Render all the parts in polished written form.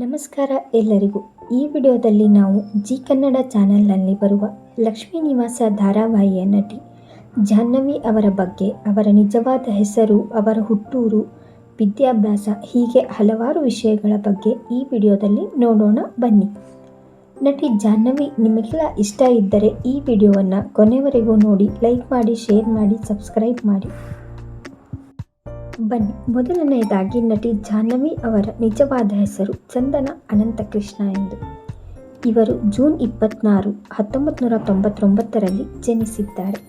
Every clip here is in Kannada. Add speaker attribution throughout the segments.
Speaker 1: ನಮಸ್ಕಾರ ಎಲ್ಲರಿಗೂ. ಈ ವಿಡಿಯೋದಲ್ಲಿ ನಾವು ಜಿ ಕನ್ನಡ ಚಾನೆಲ್ನಲ್ಲಿ ಬರುವ ಲಕ್ಷ್ಮೀ ನಿವಾಸ ಧಾರಾವಾಹಿಯ ನಟಿ ಜಾಹ್ನವಿ ಅವರ ಬಗ್ಗೆ, ಅವರ ನಿಜವಾದ ಹೆಸರು, ಅವರ ಹುಟ್ಟೂರು, ವಿದ್ಯಾಭ್ಯಾಸ ಹೀಗೆ ಹಲವಾರು ವಿಷಯಗಳ ಬಗ್ಗೆ ಈ ವಿಡಿಯೋದಲ್ಲಿ ನೋಡೋಣ ಬನ್ನಿ. ನಟಿ ಜಾಹ್ನವಿ ನಿಮಗೆಲ್ಲ ಇಷ್ಟ ಇದ್ದರೆ ಈ ವಿಡಿಯೋವನ್ನು ಕೊನೆವರೆಗೂ ನೋಡಿ, ಲೈಕ್ ಮಾಡಿ, ಶೇರ್ ಮಾಡಿ, ಸಬ್ಸ್ಕ್ರೈಬ್ ಮಾಡಿ. ಬನ್ನಿ, ಮೊದಲನೆಯದಾಗಿ ನಟಿ ಜಾಹ್ನವಿ ಅವರ ನಿಜವಾದ ಹೆಸರು ಚಂದನ ಅನಂತಕೃಷ್ಣ ಎಂದು. ಇವರು ಜೂನ್ 26, 1999ರಲ್ಲಿ ಜನಿಸಿದ್ದಾರೆ.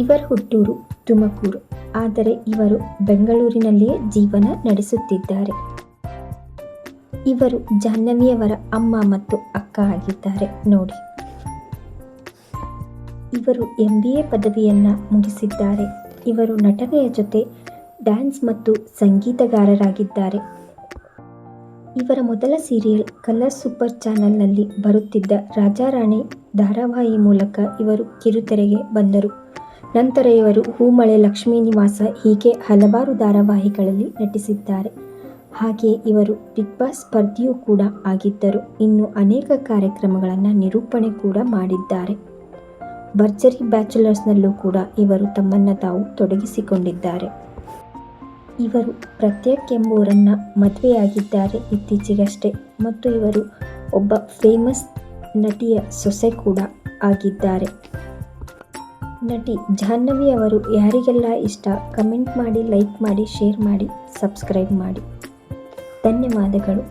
Speaker 1: ಇವರ ಹುಟ್ಟೂರು ತುಮಕೂರು, ಆದರೆ ಇವರು ಬೆಂಗಳೂರಿನಲ್ಲಿಯೇ ಜೀವನ ನಡೆಸುತ್ತಿದ್ದಾರೆ. ಇವರು ಜಾಹ್ನವಿಯವರ ಅಮ್ಮ ಮತ್ತು ಅಕ್ಕ ಆಗಿದ್ದಾರೆ ನೋಡಿ. ಇವರು MBA ಪದವಿಯನ್ನು ಮುಗಿಸಿದ್ದಾರೆ. ಇವರು ನಟನೆಯ ಜೊತೆ ಡ್ಯಾನ್ಸ್ ಮತ್ತು ಸಂಗೀತಗಾರರಾಗಿದ್ದಾರೆ. ಇವರ ಮೊದಲ ಸೀರಿಯಲ್ ಕಲರ್ಸ್ ಸೂಪರ್ ಚಾನೆಲ್ನಲ್ಲಿ ಬರುತ್ತಿದ್ದ ರಾಜಾರಾಣಿ ಧಾರಾವಾಹಿ ಮೂಲಕ ಇವರು ಕಿರುತೆರೆಗೆ ಬಂದರು. ನಂತರ ಇವರು ಹೂಮಳೆ, ಲಕ್ಷ್ಮೀ ನಿವಾಸ ಹೀಗೆ ಹಲವಾರು ಧಾರಾವಾಹಿಗಳಲ್ಲಿ ನಟಿಸಿದ್ದಾರೆ. ಹಾಗೆಯೇ ಇವರು ಬಿಗ್ ಬಾಸ್ ಸ್ಪರ್ಧಿಯೂ ಕೂಡ ಆಗಿದ್ದರು. ಇನ್ನು ಅನೇಕ ಕಾರ್ಯಕ್ರಮಗಳನ್ನು ನಿರೂಪಣೆ ಕೂಡ ಮಾಡಿದ್ದಾರೆ. ಭರ್ಜರಿ ಬ್ಯಾಚುಲರ್ಸ್ನಲ್ಲೂ ಕೂಡ ಇವರು ತಮ್ಮನ್ನು ತಾವು ತೊಡಗಿಸಿಕೊಂಡಿದ್ದಾರೆ. ಇವರು ಪ್ರತ್ಯಕ್ ಎಂಬುವರನ್ನು ಮದುವೆಯಾಗಿದ್ದಾರೆ ಇತ್ತೀಚೆಗಷ್ಟೇ, ಮತ್ತು ಇವರು ಒಬ್ಬ ಫೇಮಸ್ ನಟಿಯ ಸೊಸೆ ಕೂಡ ಆಗಿದ್ದಾರೆ. ನಟಿ ಜಾಹ್ನವಿ ಅವರು ಯಾರಿಗೆಲ್ಲ ಇಷ್ಟ ಕಮೆಂಟ್ ಮಾಡಿ, ಲೈಕ್ ಮಾಡಿ, ಶೇರ್ ಮಾಡಿ, ಸಬ್ಸ್ಕ್ರೈಬ್ ಮಾಡಿ. ಧನ್ಯವಾದಗಳು.